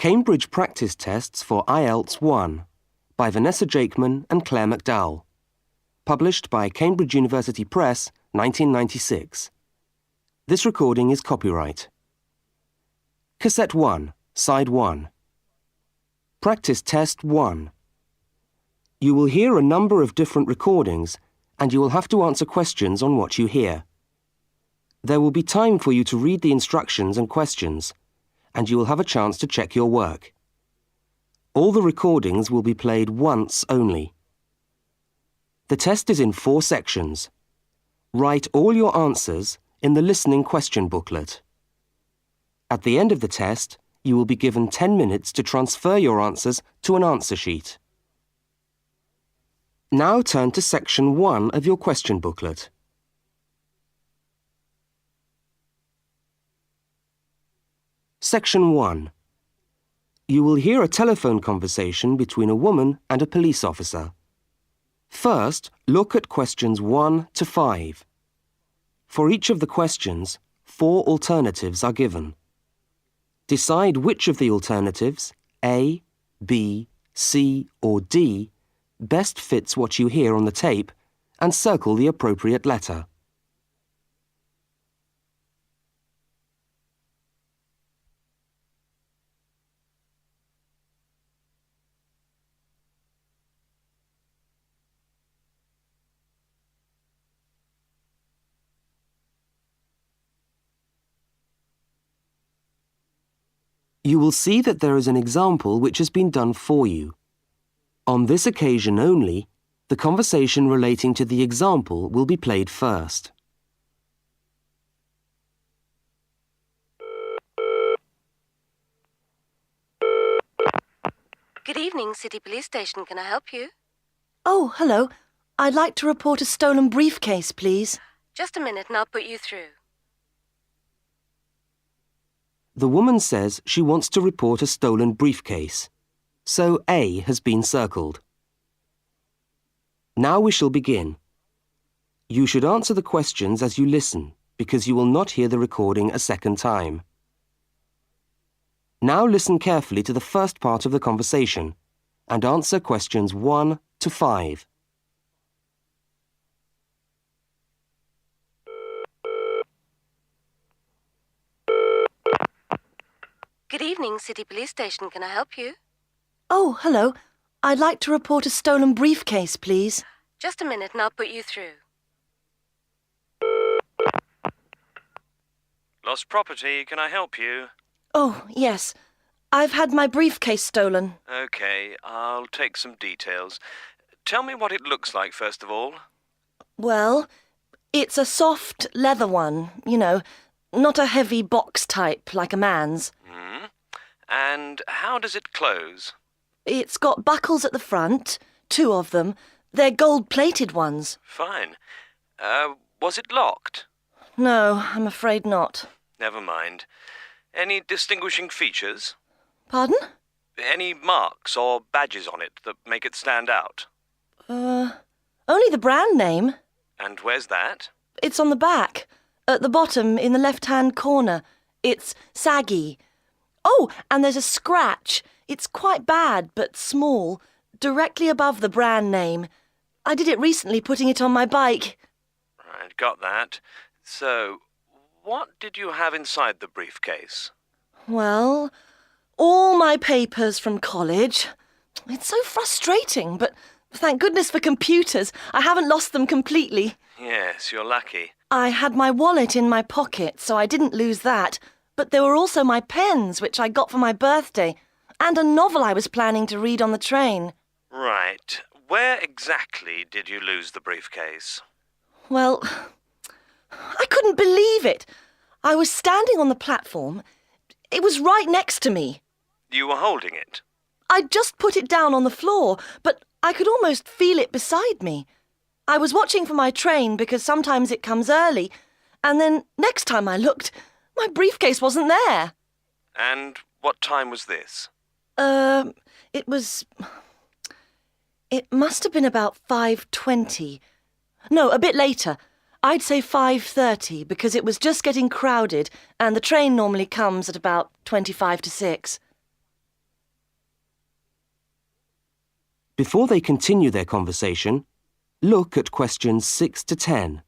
Cambridge Practice Tests for IELTS 1 by Vanessa Jakeman and Claire McDowell. Published by Cambridge University Press, 1996. This recording is copyright. Cassette 1, Side 1. Practice Test 1. You will hear a number of different recordings and you will have to answer questions on what you hear. There will be time for you to read the instructions and questions, and you will have a chance to check your work. All the recordings will be played once only. The test is in 4 sections. Write all your answers in the listening question booklet. At the end of the test, you will be given 10 minutes to transfer your answers to an answer sheet. Now turn to section 1 of your question booklet. Section 1. You will hear a telephone conversation between a woman and a police officer. First, look at questions 1 to 5. For each of the questions, 4 alternatives are given. Decide which of the alternatives, A, B, C or D, best fits what you hear on the tape and circle the appropriate letter. You will see that there is an example which has been done for you. On this occasion only, the conversation relating to the example will be played first. Good evening, City Police Station. Can I help you? Oh, hello. I'd like to report a stolen briefcase, please. Just a minute and I'll put you through. The woman says she wants to report a stolen briefcase, so A has been circled. Now we shall begin. You should answer the questions as you listen, because you will not hear the recording a second time. Now listen carefully to the first part of the conversation and answer questions 1 to 5. Good evening, City Police Station. Can I help you? Oh, hello. I'd like to report a stolen briefcase, please. Just a minute and I'll put you through. Lost property, can I help you? Oh, yes. I've had my briefcase stolen. OK, I'll take some details. Tell me what it looks like, first of all. Well, it's a soft leather one, you know, not a heavy box type like a man's. And how does it close? It's got buckles at the front, 2 of them. They're gold-plated ones. Fine. Was it locked? No, I'm afraid not. Never mind. Any distinguishing features? Pardon? Any marks or badges on it that make it stand out? Only the brand name. And where's that? It's on the back, at the bottom in the left-hand corner. It's saggy. Oh, and there's a scratch. It's quite bad, but small, directly above the brand name. I did it recently, putting it on my bike. Right, got that. So, what did you have inside the briefcase? Well, all my papers from college. It's so frustrating, but thank goodness for computers. I haven't lost them completely. Yes, you're lucky. I had my wallet in my pocket, so I didn't lose that. But there were also my pens, which I got for my birthday, and a novel I was planning to read on the train. Right. Where exactly did you lose the briefcase? Well, I couldn't believe it. I was standing on the platform. It was right next to me. You were holding it? I'd just put it down on the floor, but I could almost feel it beside me. I was watching for my train because sometimes it comes early, and then next time I looked, my briefcase wasn't there. And what time was this? It must have been about 5:20. No, a bit later. I'd say 5:30 because it was just getting crowded and the train normally comes at about 25 to 6. Before they continue their conversation, look at questions 6 to 10.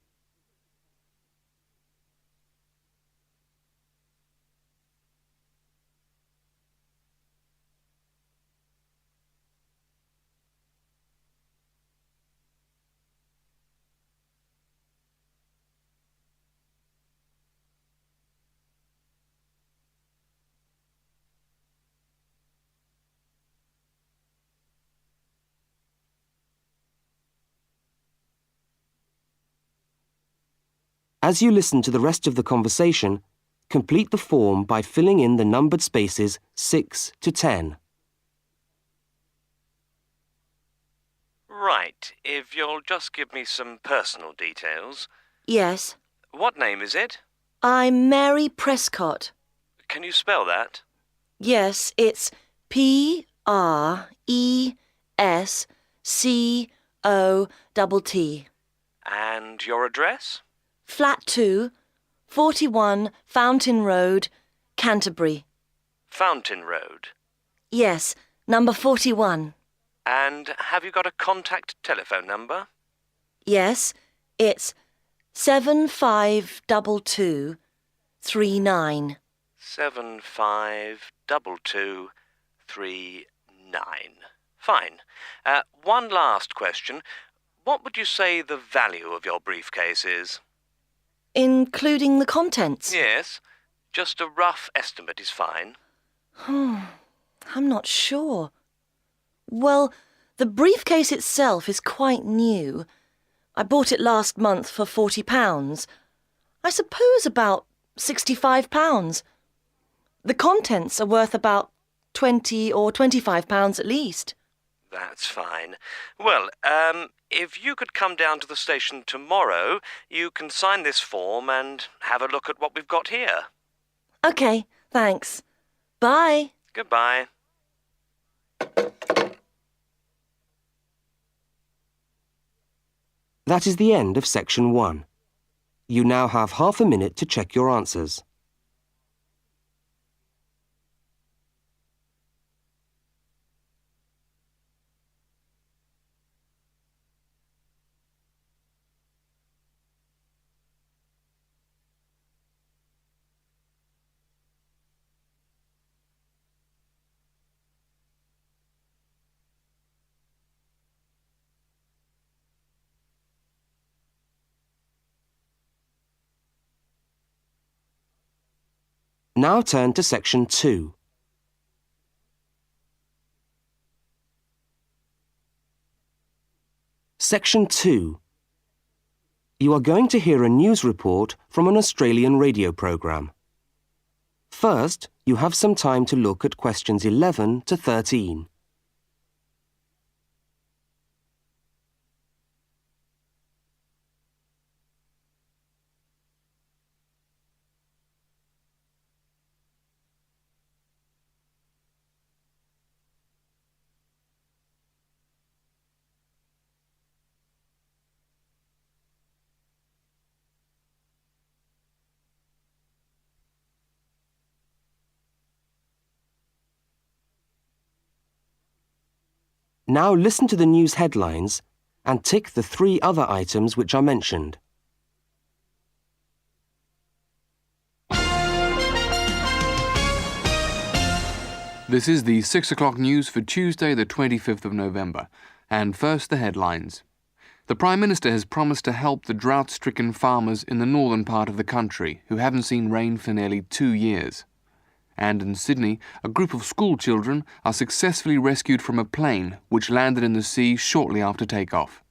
As you listen to the rest of the conversation, complete the form by filling in the numbered spaces 6 to 10. Right, if you'll just give me some personal details. Yes. What name is it? I'm Mary Prescott. Can you spell that? Yes, it's Prescott. And your address? Flat 2, 41 Fountain Road, Canterbury. Fountain Road. Yes, number 41. And have you got a contact telephone number? Yes, it's 752239. 752239. Fine. One last question. What would you say the value of your briefcase is? Including the contents? Yes. Just a rough estimate is fine. I'm not sure. Well, the briefcase itself is quite new. I bought it last month for £40. I suppose about £65. The contents are worth about £20 or £25 at least. That's fine. Well, if you could come down to the station tomorrow, you can sign this form and have a look at what we've got here. OK, thanks. Bye. Goodbye. That is the end of section 1. You now have half a minute to check your answers. Now turn to section 2. Section 2. You are going to hear a news report from an Australian radio programme. First, you have some time to look at questions 11 to 13. Now listen to the news headlines and tick the 3 other items which are mentioned. This is the 6 o'clock news for Tuesday, the 25th of November. And first, the headlines. The Prime Minister has promised to help the drought-stricken farmers in the northern part of the country who haven't seen rain for nearly 2 years. And in Sydney, a group of school children are successfully rescued from a plane which landed in the sea shortly after takeoff.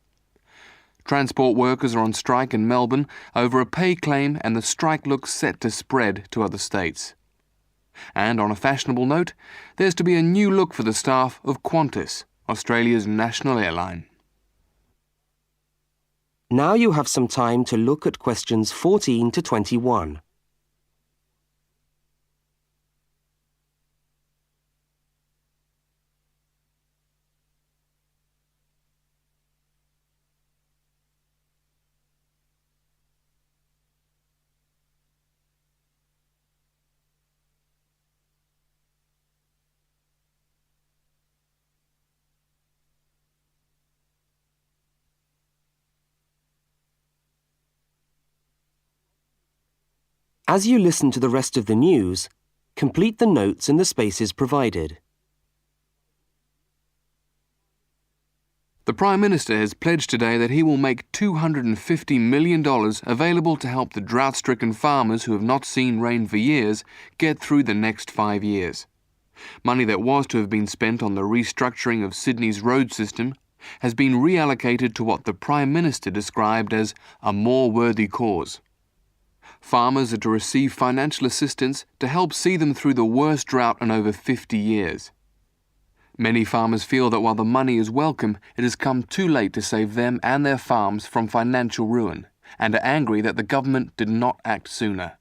Transport workers are on strike in Melbourne over a pay claim, and the strike looks set to spread to other states. And on a fashionable note, there's to be a new look for the staff of Qantas, Australia's national airline. Now you have some time to look at questions 14 to 21. As you listen to the rest of the news, complete the notes in the spaces provided. The Prime Minister has pledged today that he will make $250 million available to help the drought-stricken farmers who have not seen rain for years get through the next 5 years. Money that was to have been spent on the restructuring of Sydney's road system has been reallocated to what the Prime Minister described as a more worthy cause. Farmers are to receive financial assistance to help see them through the worst drought in over 50 years. Many farmers feel that while the money is welcome, it has come too late to save them and their farms from financial ruin, and are angry that the government did not act sooner.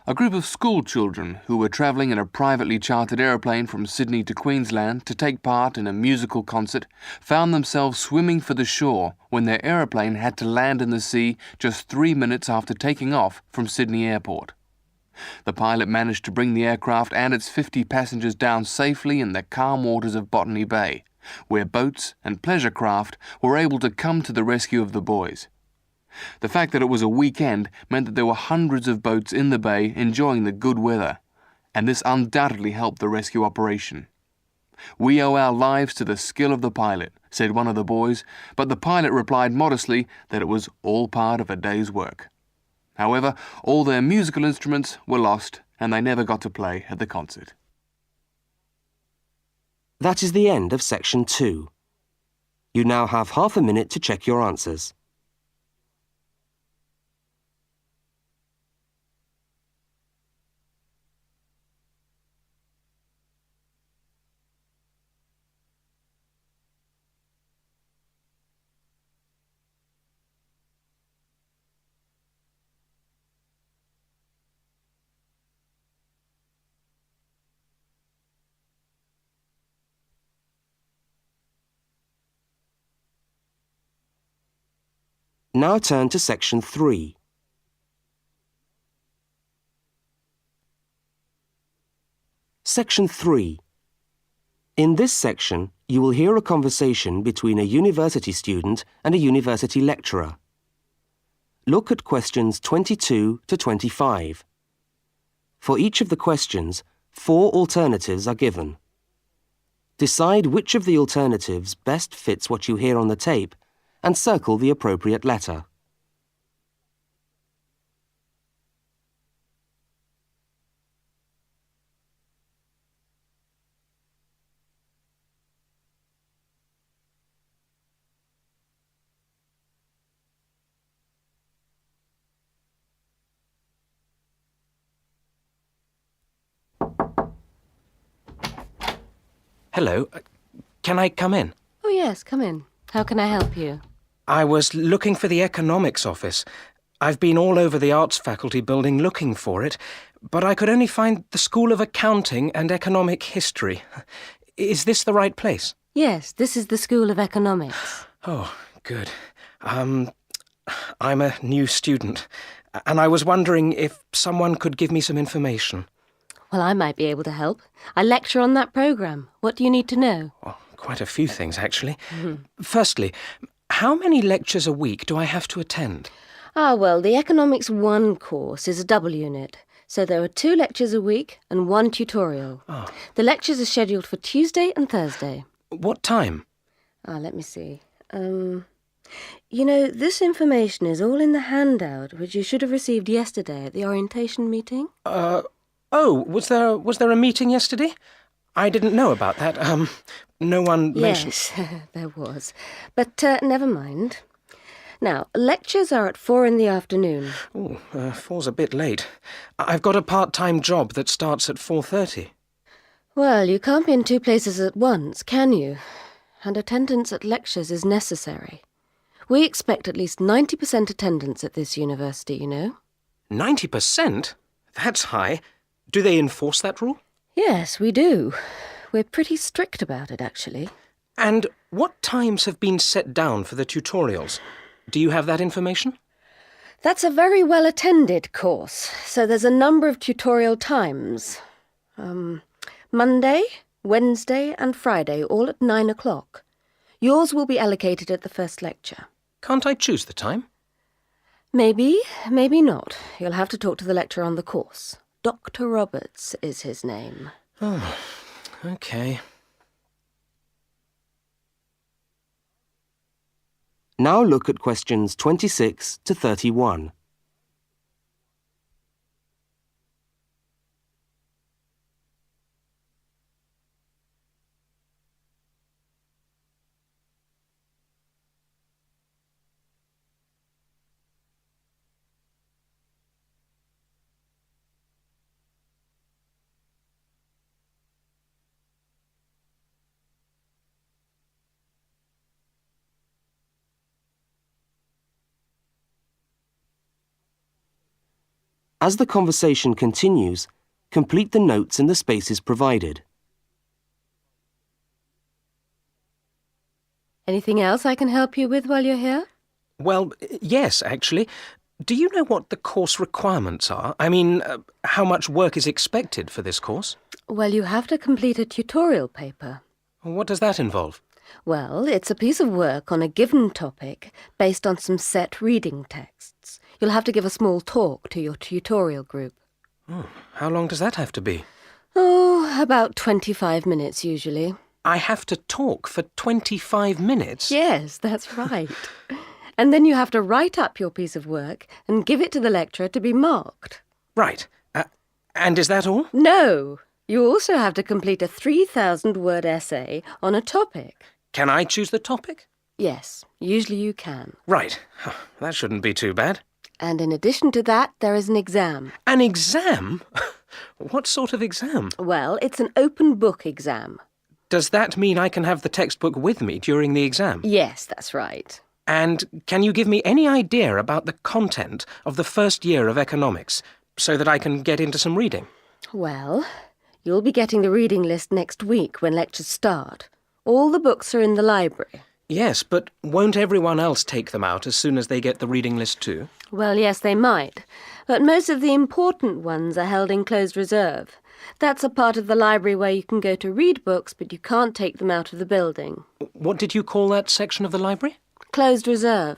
A group of school children who were travelling in a privately chartered aeroplane from Sydney to Queensland to take part in a musical concert found themselves swimming for the shore when their aeroplane had to land in the sea just 3 minutes after taking off from Sydney Airport. The pilot managed to bring the aircraft and its 50 passengers down safely in the calm waters of Botany Bay, where boats and pleasure craft were able to come to the rescue of the boys. The fact that it was a weekend meant that there were hundreds of boats in the bay enjoying the good weather, and this undoubtedly helped the rescue operation. "We owe our lives to the skill of the pilot," said one of the boys, but the pilot replied modestly that it was all part of a day's work. However, all their musical instruments were lost, and they never got to play at the concert. That is the end of section 2. You now have half a minute to check your answers. Now turn to section 3. Section 3. In this section, you will hear a conversation between a university student and a university lecturer. Look at questions 22 to 25. For each of the questions, 4 alternatives are given. Decide which of the alternatives best fits what you hear on the tape and circle the appropriate letter. Hello. Can I come in? Oh, yes, come in. How can I help you? I was looking for the economics office. I've been all over the arts faculty building looking for it, but I could only find the School of Accounting and Economic History. Is this the right place? Yes, this is the School of Economics. Oh, good. I'm a new student, and I was wondering if someone could give me some information. Well, I might be able to help. I lecture on that programme. What do you need to know? Well, quite a few things, actually. Firstly, how many lectures a week do I have to attend? Well, the Economics 1 course is a double unit. So there are 2 lectures a week and 1 tutorial. Oh. The lectures are scheduled for Tuesday and Thursday. What time? Let me see. You know, this information is all in the handout, which you should have received yesterday at the orientation meeting. Was there a meeting yesterday? I didn't know about that. No one mentioned... Yes, there was. But never mind. Now, lectures are at 4 in the afternoon. Oh, 4's a bit late. I've got a part-time job that starts at 4:30. Well, you can't be in 2 places at once, can you? And attendance at lectures is necessary. We expect at least 90% attendance at this university, you know. 90%? That's high. Do they enforce that rule? Yes, we do. We're pretty strict about it, actually. And what times have been set down for the tutorials? Do you have that information? That's a very well-attended course, so there's a number of tutorial times. Monday, Wednesday and Friday, all at 9 o'clock. Yours will be allocated at the first lecture. Can't I choose the time? Maybe, maybe not. You'll have to talk to the lecturer on the course. Dr. Roberts is his name. Oh, okay. Now look at questions 26 to 31. As the conversation continues, complete the notes in the spaces provided. Anything else I can help you with while you're here? Well, yes, actually. Do you know what the course requirements are? I mean, how much work is expected for this course? Well, you have to complete a tutorial paper. What does that involve? Well, it's a piece of work on a given topic based on some set reading texts. You'll have to give a small talk to your tutorial group. Oh, how long does that have to be? Oh, about 25 minutes usually. I have to talk for 25 minutes? Yes, that's right. And then you have to write up your piece of work and give it to the lecturer to be marked. Right. And is that all? No! You also have to complete a 3,000-word essay on a topic. Can I choose the topic? Yes, usually you can. Right. That shouldn't be too bad. And in addition to that, there is an exam. An exam? What sort of exam? Well, it's an open book exam. Does that mean I can have the textbook with me during the exam? Yes, that's right. And can you give me any idea about the content of the first year of economics, so that I can get into some reading? Well, you'll be getting the reading list next week when lectures start. All the books are in the library. Yes, but won't everyone else take them out as soon as they get the reading list too? Well, yes, they might. But most of the important ones are held in closed reserve. That's a part of the library where you can go to read books, but you can't take them out of the building. What did you call that section of the library? Closed reserve.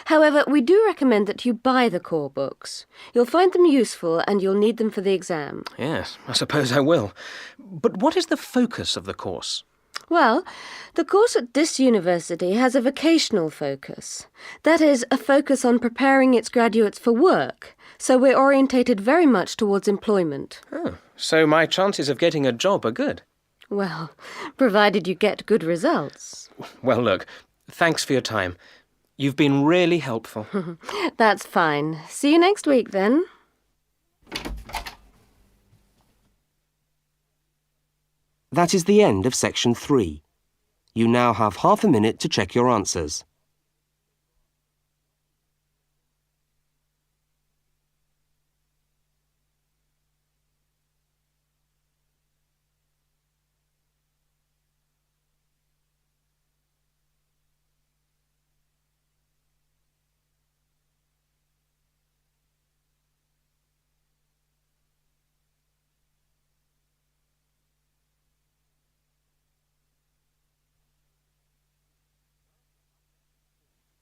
However, we do recommend that you buy the core books. You'll find them useful and you'll need them for the exam. Yes, I suppose I will. But what is the focus of the course? Well, the course at this university has a vocational focus. That is, a focus on preparing its graduates for work. So we're orientated very much towards employment. Oh, so my chances of getting a job are good. Well, provided you get good results. Well, look, thanks for your time. You've been really helpful. That's fine. See you next week, then. That is the end of section 3. You now have half a minute to check your answers.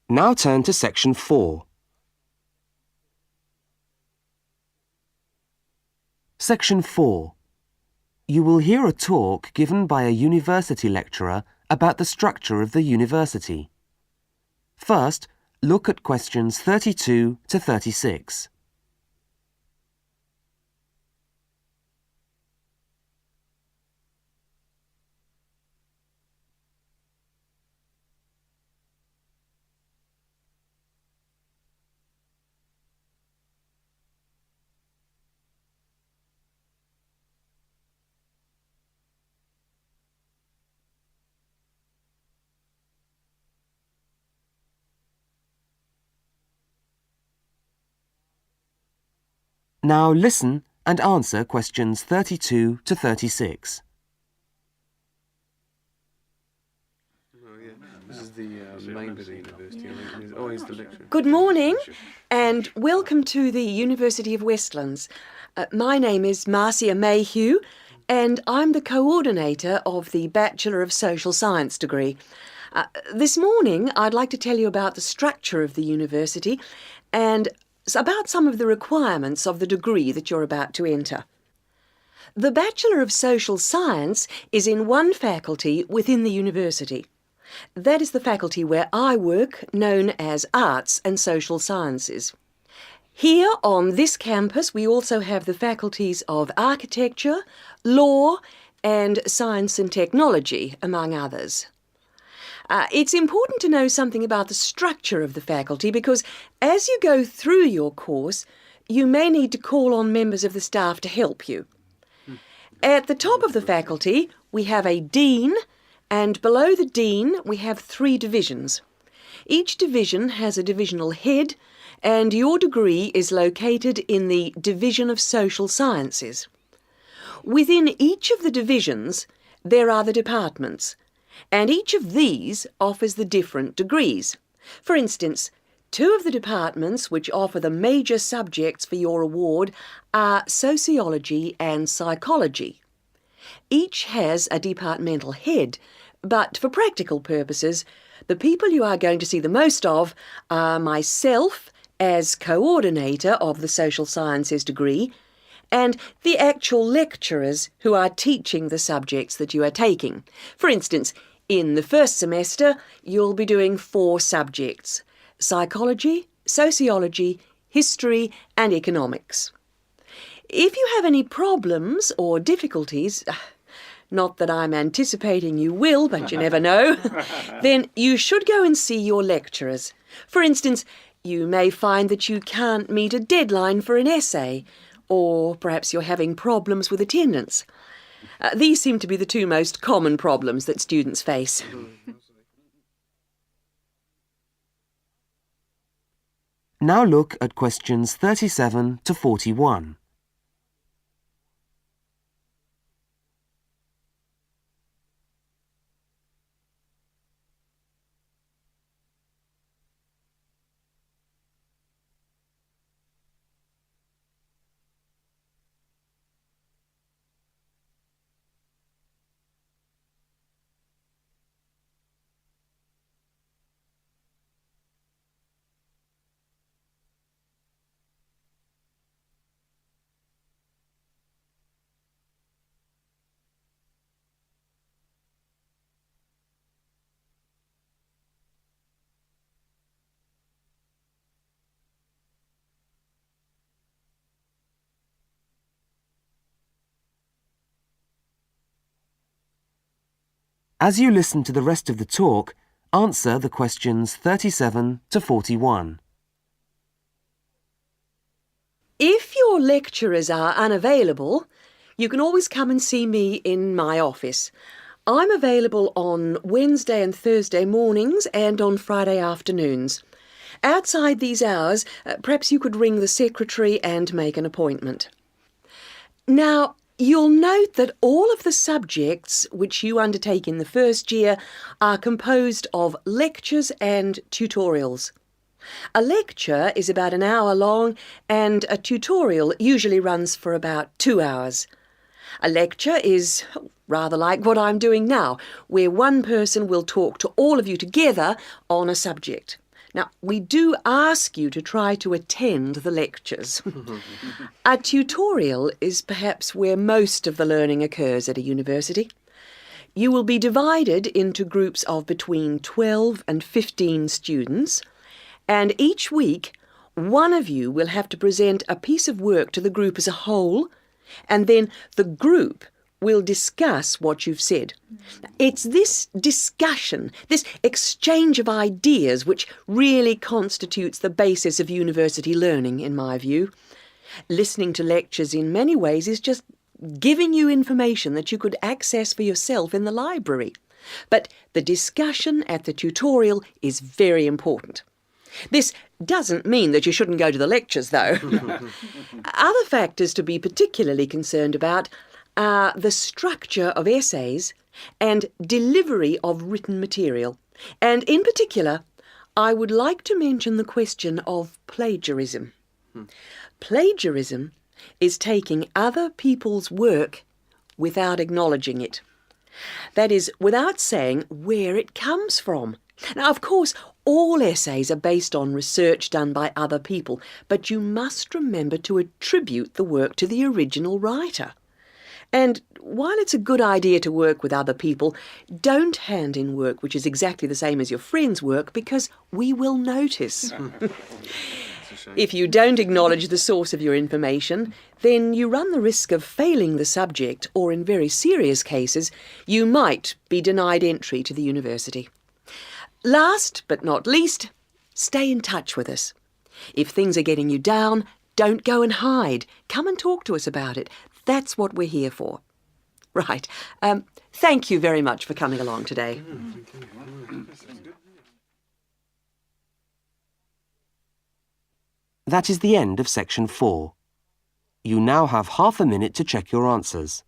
Now turn to section 4. Section 4. You will hear a talk given by a university lecturer about the structure of the university. First, look at questions 32 to 36. Now listen and answer questions 32 to 36. This is the main bit of the university. He's always the lecturer. Good morning and welcome to the University of Westlands. My name is Marcia Mayhew and I'm the coordinator of the Bachelor of Social Science degree. This morning I'd like to tell you about the structure of the university and about some of the requirements of the degree that you're about to enter. The Bachelor of Social Science is in one faculty within the university. That is the faculty where I work, known as Arts and Social Sciences. Here on this campus we also have the faculties of Architecture, Law and Science and Technology, among others. It's important to know something about the structure of the faculty because as you go through your course, you may need to call on members of the staff to help you. At the top of the faculty, we have a dean, and below the dean, we have 3 divisions. Each division has a divisional head, and your degree is located in the Division of Social Sciences. Within each of the divisions, there are the departments, and each of these offers the different degrees. For instance, 2 of the departments which offer the major subjects for your award are Sociology and Psychology. Each has a departmental head, but for practical purposes, the people you are going to see the most of are myself as coordinator of the Social Sciences degree and the actual lecturers who are teaching the subjects that you are taking. For instance, in the first semester, you'll be doing 4 subjects: psychology, sociology, history and economics. If you have any problems or difficulties, not that I'm anticipating you will, but you never know, then you should go and see your lecturers. For instance, you may find that you can't meet a deadline for an essay, or perhaps you're having problems with attendance. These seem to be the 2 most common problems that students face. Now look at questions 37 to 41. As you listen to the rest of the talk, answer the questions 37 to 41. If your lecturers are unavailable, you can always come and see me in my office. I'm available on Wednesday and Thursday mornings and on Friday afternoons. Outside these hours, perhaps you could ring the secretary and make an appointment. Now, you'll note that all of the subjects which you undertake in the first year are composed of lectures and tutorials. A lecture is about an hour long and a tutorial usually runs for about 2 hours. A lecture is rather like what I'm doing now, where one person will talk to all of you together on a subject. Now, we do ask you to try to attend the lectures. A tutorial is perhaps where most of the learning occurs at a university. You will be divided into groups of between 12 and 15 students, and each week one of you will have to present a piece of work to the group as a whole, and then the group will discuss what you've said. It's this discussion, this exchange of ideas, which really constitutes the basis of university learning, in my view. Listening to lectures in many ways is just giving you information that you could access for yourself in the library. But the discussion at the tutorial is very important. This doesn't mean that you shouldn't go to the lectures, though. Other factors to be particularly concerned about are the structure of essays and delivery of written material. And in particular, I would like to mention the question of plagiarism. Plagiarism is taking other people's work without acknowledging it. That is, without saying where it comes from. Now, of course, All essays are based on research done by other people, but you must remember to attribute the work to the original writer. And while it's a good idea to work with other people, don't hand in work which is exactly the same as your friend's work, because we will notice. If you don't acknowledge the source of your information, then you run the risk of failing the subject, or in very serious cases, you might be denied entry to the university. Last but not least, stay in touch with us. If things are getting you down, don't go and hide. Come and talk to us about it. That's what we're here for. Right. Thank you very much for coming along today. That is the end of section 4. You now have half a minute to check your answers.